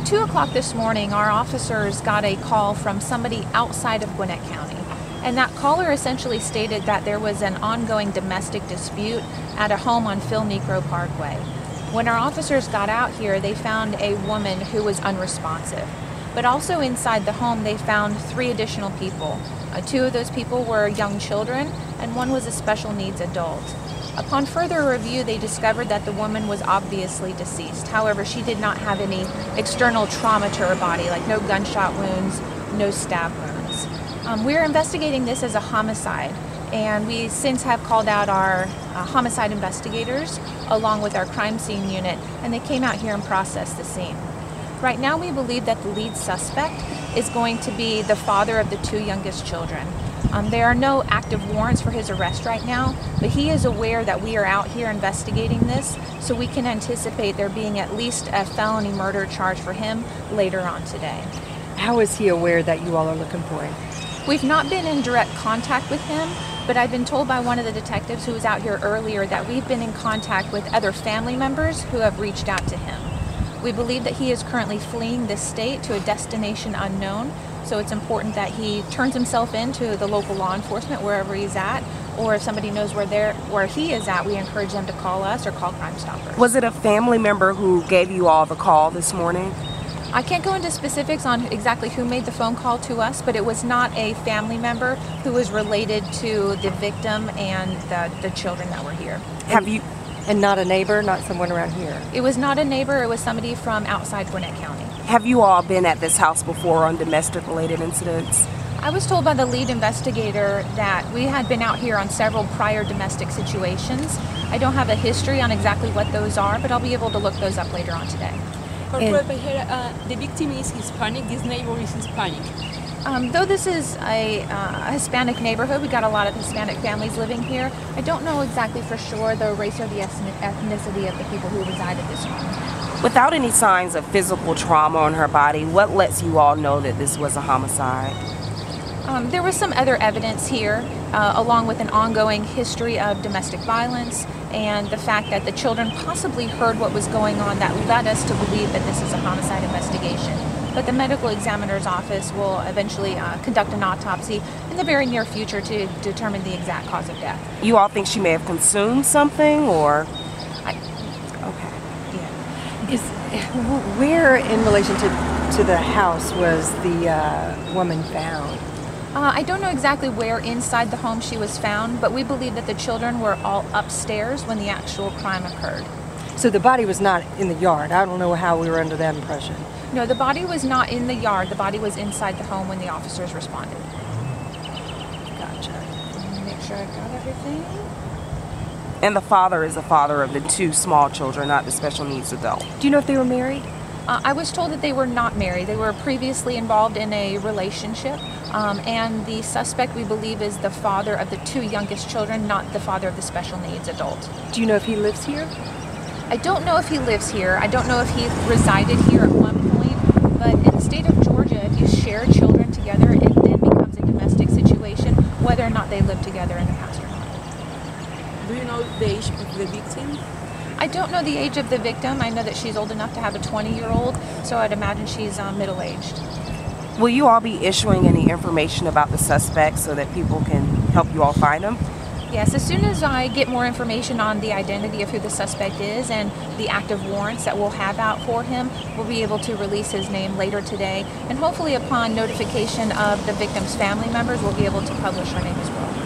2 o'clock this morning, our officers got a call from somebody outside of Gwinnett County. And that caller essentially stated that there was an ongoing domestic dispute at a home on Phil Negro Parkway. When our officers got out here, they found a woman who was unresponsive. But also inside the home, they found 3 additional people. 2 of those people were young children, and 1 was a special needs adult. Upon further review, they discovered that the woman was obviously deceased. However, she did not have any external trauma to her body, like no gunshot wounds, no stab wounds. We're investigating this as a homicide, and we since have called out our homicide investigators along with our crime scene unit, and they came out here and processed the scene. Right now, we believe that the lead suspect is going to be the father of the 2 youngest children. There are no active warrants for his arrest right now, but he is aware that we are out here investigating this, so we can anticipate there being at least a felony murder charge for him later on today. How is he aware that you all are looking for him? We've not been in direct contact with him, but I've been told by one of the detectives who was out here earlier that we've been in contact with other family members who have reached out to him. We believe that he is currently fleeing this state to a destination unknown, so it's important that he turns himself in to the local law enforcement wherever he's at, or if somebody knows where he is at, we encourage them to call us or call Crime Stoppers. Was it a family member who gave you all the call this morning? I can't go into specifics on exactly who made the phone call to us, but it was not a family member who was related to the victim and the children that were here. And not a neighbor, not someone around here? It was not a neighbor, it was somebody from outside Gwinnett County. Have you all been at this house before on domestic-related incidents? I was told by the lead investigator that we had been out here on several prior domestic situations. I don't have a history on exactly what those are, but I'll be able to look those up later on today. Michele Pihera, the victim is Hispanic, this neighbor is Hispanic. Though this is a Hispanic neighborhood, we got a lot of Hispanic families living here. I don't know exactly for sure the race or the ethnicity of the people who reside at this home. Without any signs of physical trauma on her body, what lets you all know that this was a homicide? There was some other evidence here, along with an ongoing history of domestic violence and the fact that the children possibly heard what was going on that led us to believe that this is a homicide investigation. But the medical examiner's office will eventually conduct an autopsy in the very near future to determine the exact cause of death. You all think she may have consumed something, or? Okay. Yeah. Where in relation to the house was the woman found? I don't know exactly where inside the home she was found, but we believe that the children were all upstairs when the actual crime occurred. So the body was not in the yard. I don't know how we were under that impression. No, the body was not in the yard. The body was inside the home when the officers responded. Gotcha. Let me make sure I got everything. And the father is the father of the 2 small children, not the special needs adult. Do you know if they were married? I was told that they were not married. They were previously involved in a relationship, and the suspect, we believe, is the father of the 2 youngest children, not the father of the special needs adult. Do you know if he lives here? I don't know if he lives here. I don't know if he resided here at one point, but in the state of Georgia, if you share children together, it then becomes a domestic situation, whether or not they live together in the past or not. Do you know the age of the victim? I don't know the age of the victim. I know that she's old enough to have a 20-year-old, so I'd imagine she's middle-aged. Will you all be issuing any information about the suspect so that people can help you all find him? Yes, as soon as I get more information on the identity of who the suspect is and the active warrants that we'll have out for him, we'll be able to release his name later today. And hopefully upon notification of the victim's family members, we'll be able to publish her name as well.